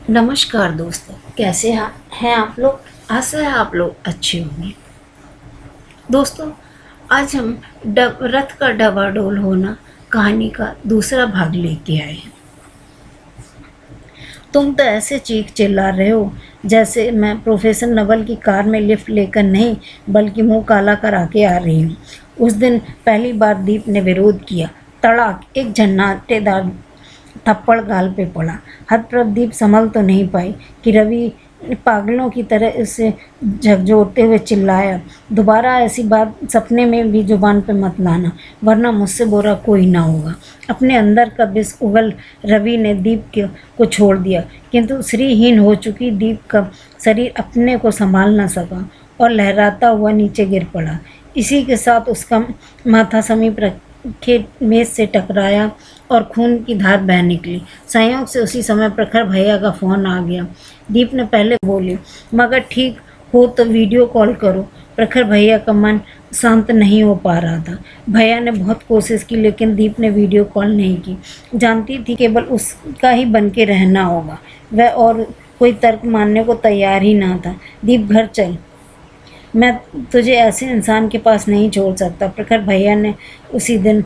नमस्कार दोस्तों, कैसे हैं आप लोग। आशा है आप लोग अच्छे होंगे। दोस्तों, आज हम रथ का डवाडोल होना कहानी का दूसरा भाग लेके आए हैं। तुम तो ऐसे चीख चिल्ला रहे हो जैसे मैं प्रोफेसर नवल की कार में लिफ्ट लेकर नहीं बल्कि मुंह काला करा के आ रही हूँ। उस दिन पहली बार दीप ने विरोध किया। तड़ाक एक झन्नाटेदार थप्पड़ गाल पे पड़ा। हतप्रभ संभल तो नहीं पाई कि रवि पागलों की तरह उसे झकझोरते हुए चिल्लाया, दोबारा ऐसी बात सपने में भी जुबान पे मत लाना, वरना मुझसे बुरा कोई ना होगा। अपने अंदर का विष उगल रवि ने दीप को छोड़ दिया, किंतु श्रीहीन हो चुकी दीप का शरीर अपने को संभाल न सका और लहराता हुआ नीचे गिर पड़ा। इसी के साथ उसका माथा समीप रखे मेज से टकराया और खून की धार बह निकली। संयोग से उसी समय प्रखर भैया का फोन आ गया। दीप ने पहले बोली, मगर ठीक हो तो वीडियो कॉल करो। प्रखर भैया का मन शांत नहीं हो पा रहा था। भैया ने बहुत कोशिश की लेकिन दीप ने वीडियो कॉल नहीं की। जानती थी केवल उसका ही बन के रहना होगा। वह और कोई तर्क मानने को तैयार ही ना था। दीप घर चल, मैं तुझे ऐसे इंसान के पास नहीं छोड़ सकता। प्रखर भैया ने उसी दिन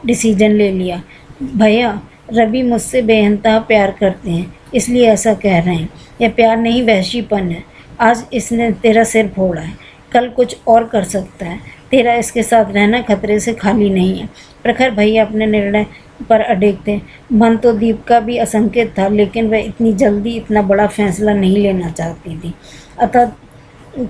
डिसीजन ले लिया। भैया, रवि मुझसे बेइंतहा प्यार करते हैं इसलिए ऐसा कह रहे हैं। यह प्यार नहीं वहशीपन है। आज इसने तेरा सिर फोड़ा है, कल कुछ और कर सकता है। तेरा इसके साथ रहना खतरे से खाली नहीं है। प्रखर भैया अपने निर्णय पर अड़िग थे। मन तो दीप का भी असंकेत था लेकिन वह इतनी जल्दी इतना बड़ा फैसला नहीं लेना चाहती थी। अतः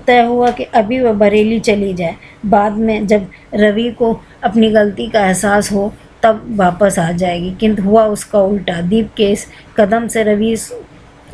तय हुआ कि अभी वह बरेली चली जाए, बाद में जब रवि को अपनी गलती का एहसास हो तब वापस आ जाएगी। किंतु हुआ उसका उल्टा। दीप के इस कदम से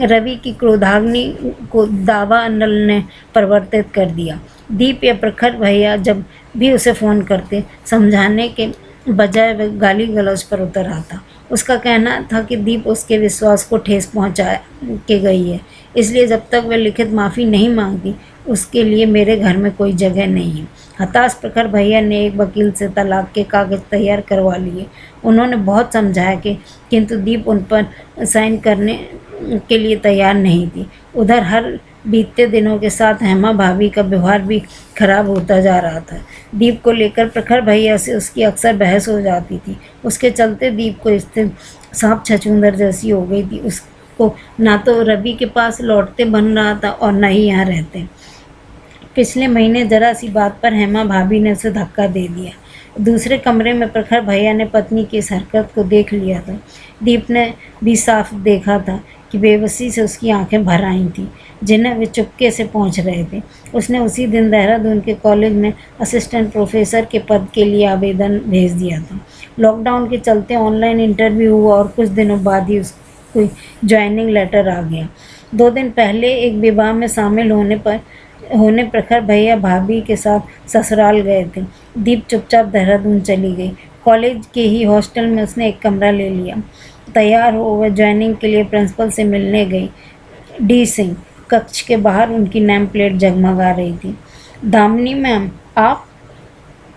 रवि की क्रोधाग्नि को दावा नल ने परिवर्तित कर दिया। दीप या प्रखर भैया जब भी उसे फ़ोन करते, समझाने के बजाय वह गाली गलौज पर उतर आता। उसका कहना था कि दीप उसके विश्वास को ठेस पहुंचा के गई है, इसलिए जब तक वह लिखित माफ़ी नहीं मांगती उसके लिए मेरे घर में कोई जगह नहीं है। हताश प्रखर भैया ने एक वकील से तलाक के कागज़ तैयार करवा लिए। उन्होंने बहुत समझाया कि किंतु दीप उन पर साइन करने के लिए तैयार नहीं थी। उधर हर बीतते दिनों के साथ हेमा भाभी का व्यवहार भी खराब होता जा रहा था। दीप को लेकर प्रखर भैया से उसकी अक्सर बहस हो जाती थी। उसके चलते दीप को स्थिति सांप छछूंदर जैसी हो गई थी। उसको ना तो रवि के पास लौटते बन रहा था और न ही यहाँ रहते। पिछले महीने जरा सी बात पर हेमा भाभी ने उसे धक्का दे दिया। दूसरे कमरे में प्रखर भैया ने पत्नी की इस हरकत को देख लिया था। दीप ने भी साफ देखा था कि बेबसी से उसकी आंखें भर आई थीं, जिन्हें वे चुपके से पहुंच रहे थे। उसने उसी दिन देहरादून के कॉलेज में असिस्टेंट प्रोफेसर के पद के लिए आवेदन भेज दिया था। लॉकडाउन के चलते ऑनलाइन इंटरव्यू हुआ और कुछ दिनों बाद ही उसको ज्वाइनिंग लेटर आ गया। 2 दिन पहले एक विवाह में शामिल होने प्रखर भैया भाभी के साथ ससुराल गए थे। दीप चुपचाप देहरादून चली गई। कॉलेज के ही हॉस्टल में उसने एक कमरा ले लिया। तैयार हो वह ज्वाइनिंग के लिए प्रिंसिपल से मिलने गई। डी सिंह कक्ष के बाहर उनकी नेम प्लेट जगमगा रही थी। दामिनी मैम, आप?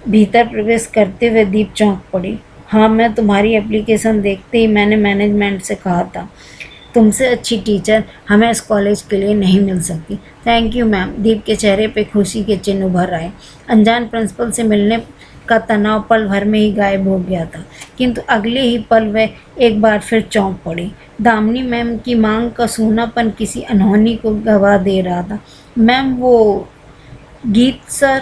भीतर प्रवेश करते हुए दीप चौंक पड़ी। हाँ, मैं तुम्हारी एप्लीकेशन देखते ही मैंने मैनेजमेंट से कहा था, तुमसे अच्छी टीचर हमें इस कॉलेज के लिए नहीं मिल सकती। Thank you ma'am. दीप के चेहरे पे खुशी के चिन्ह उभर आए। अनजान प्रिंसिपल से मिलने का तनाव पल भर में ही गायब हो गया था, किंतु अगले ही पल वह एक बार फिर चौंक पड़ी। दामिनी मैम की मांग का सूनापन किसी अनहोनी को गवा दे रहा था। मैम, वो गीत सर,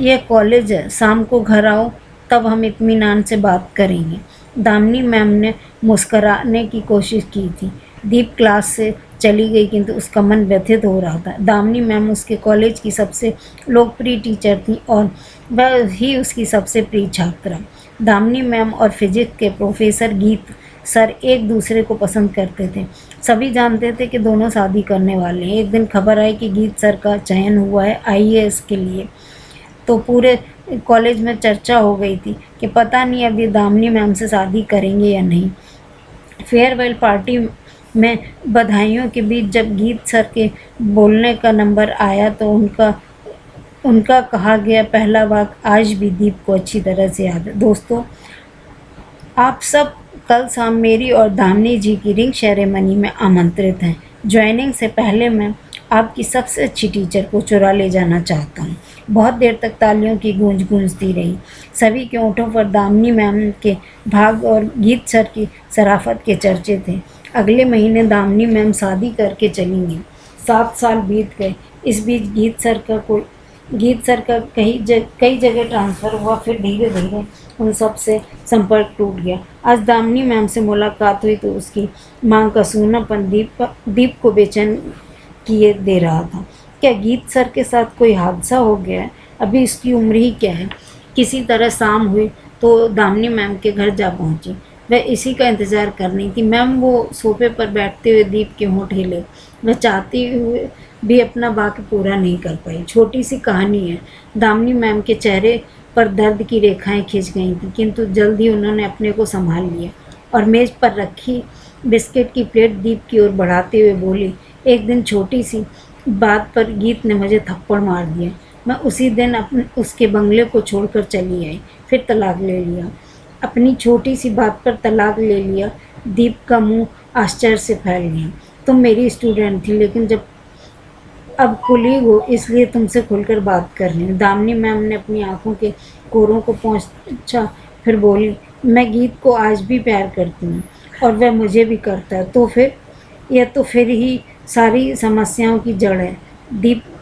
यह कॉलेज है, शाम को घर आओ, तब हम इत्मीनान से बात करेंगे। दामिनी मैम ने मुस्कराने की कोशिश की थी। दीप क्लास से चली गई किंतु उसका मन व्यथित हो रहा था। दामिनी मैम उसके कॉलेज की सबसे लोकप्रिय टीचर थी और वह ही उसकी सबसे प्रिय छात्रा। दामिनी मैम और फिजिक्स के प्रोफेसर गीत सर एक दूसरे को पसंद करते थे। सभी जानते थे कि दोनों शादी करने वाले हैं। एक दिन खबर आई कि गीत सर का चयन हुआ है आईएएस के लिए, तो पूरे कॉलेज में चर्चा हो गई थी कि पता नहीं अब ये दामिनी मैम से शादी करेंगे या नहीं। फेयरवेल पार्टी में बधाइयों के बीच जब गीत सर के बोलने का नंबर आया तो उनका कहा गया पहला वाक्य आज भी दीप को अच्छी तरह से याद है। दोस्तों, आप सब कल शाम मेरी और दामिनी जी की रिंग सेरेमनी में आमंत्रित हैं। ज्वाइनिंग से पहले मैं आपकी सबसे अच्छी टीचर को चुरा ले जाना चाहता हूँ। बहुत देर तक तालियों की गूंज गूंजती रही। सभी के होठों पर दामिनी मैम के भाग और गीत सर की शराफत के चर्चे थे। अगले महीने दामिनी मैम शादी करके चली गईं। 7 साल बीत गए। इस बीच गीत सर का कई जगह ट्रांसफ़र हुआ। फिर धीरे धीरे उन सब से संपर्क टूट गया। आज दामिनी मैम से मुलाकात हुई तो उसकी मांग का सूनापन दीप को बेचैन किए दे रहा था। क्या गीत सर के साथ कोई हादसा हो गया है? अभी इसकी उम्र ही क्या है? किसी तरह शाम हुई तो दामिनी मैम के घर जा पहुंची। वह इसी का इंतज़ार कर रही थी। मैम वो सोफे पर बैठते हुए दीप के होंठ हिले। वह चाहती हुए भी अपना वाक्य पूरा नहीं कर पाई। छोटी सी कहानी है। दामिनी मैम के चेहरे पर दर्द की रेखाएं खिंच गई थीं, किंतु जल्द ही उन्होंने अपने को संभाल लिया और मेज़ पर रखी बिस्किट की प्लेट दीप की ओर बढ़ाते हुए बोली, एक दिन छोटी सी बात पर गीत ने मुझे थप्पड़ मार दिया। मैं उसी दिन उसके बंगले को छोड़कर चली आई, फिर तलाक ले लिया। अपनी छोटी सी बात पर तलाक ले लिया। दीप का मुंह आश्चर्य से फैल गया। तुम मेरी स्टूडेंट थी, लेकिन जब अब कुलीग हो इसलिए तुमसे खुलकर बात कर रही हूँ। दामिनी मैम ने अपनी आंखों के कोरों को पोंछा, फिर बोली, मैं गीत को आज भी प्यार करती हूँ और वह मुझे भी करता है। तो फिर यह तो फिर ही सारी समस्याओं की जड़ है।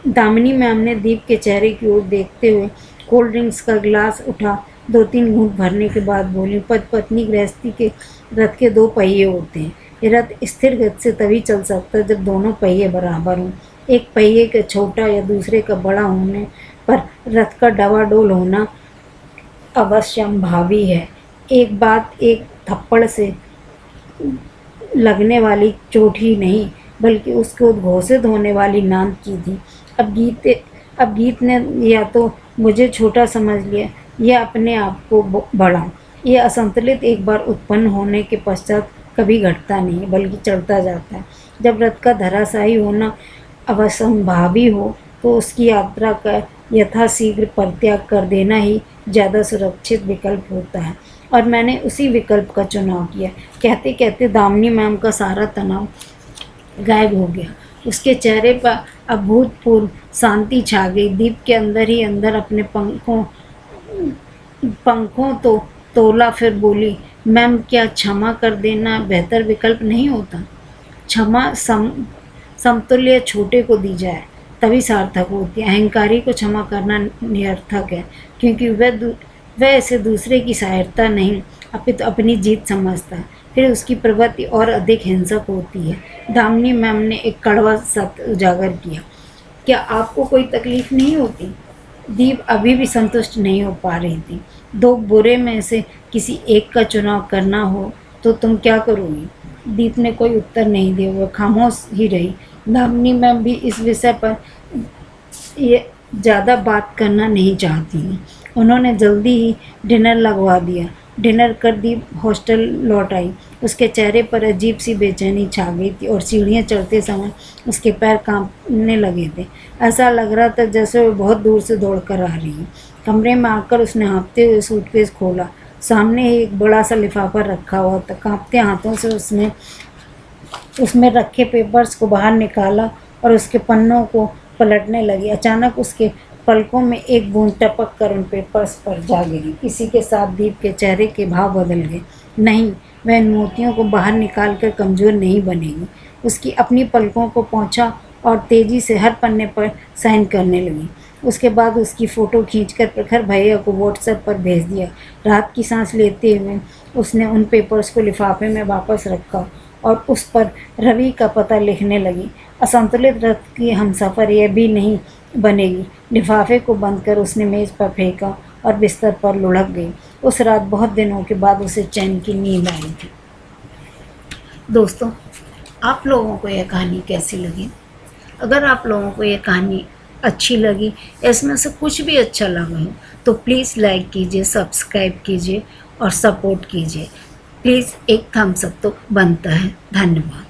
दामिनी मैम ने दीप के चेहरे की ओर देखते हुए कोल्ड ड्रिंक्स का गिलास उठा 2-3 घूंट भरने के बाद बोली, पति पत्नी गृहस्थी के रथ के 2 पहिए होते हैं। ये रथ स्थिर गति से तभी चल सकता है जब दोनों पहिए बराबर हों। एक पहिए का छोटा या दूसरे का बड़ा होने पर रथ का डवाडोल होना अवश्यंभावी है। एक बात एक थप्पड़ से लगने वाली चोट ही नहीं, बल्कि उसके उद्घोषित होने वाली नांद की थी। अब गीत ने या तो मुझे छोटा समझ लिया या अपने आप को बड़ा। यह असंतुलित एक बार उत्पन्न होने के पश्चात कभी घटता नहीं, बल्कि चढ़ता जाता है। जब रथ का धराशायी होना अवसंभावी हो तो उसकी यात्रा का यथाशीघ्र परित्याग कर देना ही ज़्यादा सुरक्षित विकल्प होता है, और मैंने उसी विकल्प का चुनाव किया। कहते कहते दामिनी मैम का सारा तनाव गायब हो गया। उसके चेहरे पर अभूतपूर्व शांति छा गई। दीप के अंदर ही अंदर अपने पंखों तो तोला, फिर बोली, मैम क्या क्षमा कर देना बेहतर विकल्प नहीं होता? क्षमा समतुल्य छोटे को दी जाए तभी सार्थक होती है। अहंकारी को क्षमा करना निरर्थक है, क्योंकि वह इसे दूसरे की सहायता नहीं अपितु अपनी जीत समझता है। फिर उसकी प्रवृत्ति और अधिक हिंसक होती है। दामिनी मैम ने एक कड़वा सत्य उजागर किया, क्या आपको कोई तकलीफ नहीं होती? दीप अभी भी संतुष्ट नहीं हो पा रही थी। 2 बुरे में से किसी एक का चुनाव करना हो तो तुम क्या करोगी? दीप ने कोई उत्तर नहीं दिया। वह खामोश ही रही। दामिनी मैम भी इस विषय पर ये ज़्यादा बात करना नहीं चाहती थी। उन्होंने जल्दी ही डिनर लगवा दिया। डिनर कर दीप हॉस्टल लौट आई। उसके चेहरे पर अजीब सी बेचैनी छा गई थी और सीढ़ियाँ चढ़ते समय उसके पैर कांपने लगे थे। ऐसा लग रहा था जैसे वह बहुत दूर से दौड़कर आ रही है। कमरे में आकर उसने हाँफते हुए सूटकेस खोला। सामने ही एक बड़ा सा लिफाफा रखा हुआ था। कांपते हाथों से उसमें रखे पेपर्स को बाहर निकाला और उसके पन्नों को पलटने लगी। अचानक उसके पलकों में एक बूंद टपक कर उन पेपर्स पर जा गिरी। इसी के साथ दीप के चेहरे के भाव बदल गए। नहीं, वह इन मोतियों को बाहर निकाल कर कमज़ोर नहीं बनेगी। उसकी अपनी पलकों को पोंछा और तेज़ी से हर पन्ने पर साइन करने लगी। उसके बाद उसकी फ़ोटो खींचकर प्रखर भैया को व्हाट्सएप पर भेज दिया। रात की सांस लेते हुए उसने उन पेपर्स को लिफाफे में वापस रखा और उस पर रवि का पता लिखने लगी। असंतुलित रथ की हमसफ़र यह भी नहीं बनेगी। लिफाफे को बंद कर उसने मेज़ पर फेंका और बिस्तर पर लुढ़क गई। उस रात बहुत दिनों के बाद उसे चैन की नींद आई थी। दोस्तों, आप लोगों को यह कहानी कैसी लगी? अगर आप लोगों को यह कहानी अच्छी लगी, इसमें से कुछ भी अच्छा लगा हो, तो प्लीज़ लाइक कीजिए, सब्सक्राइब कीजिए और सपोर्ट कीजिए। प्लीज़ एक थम्स अप तो बनता है। धन्यवाद।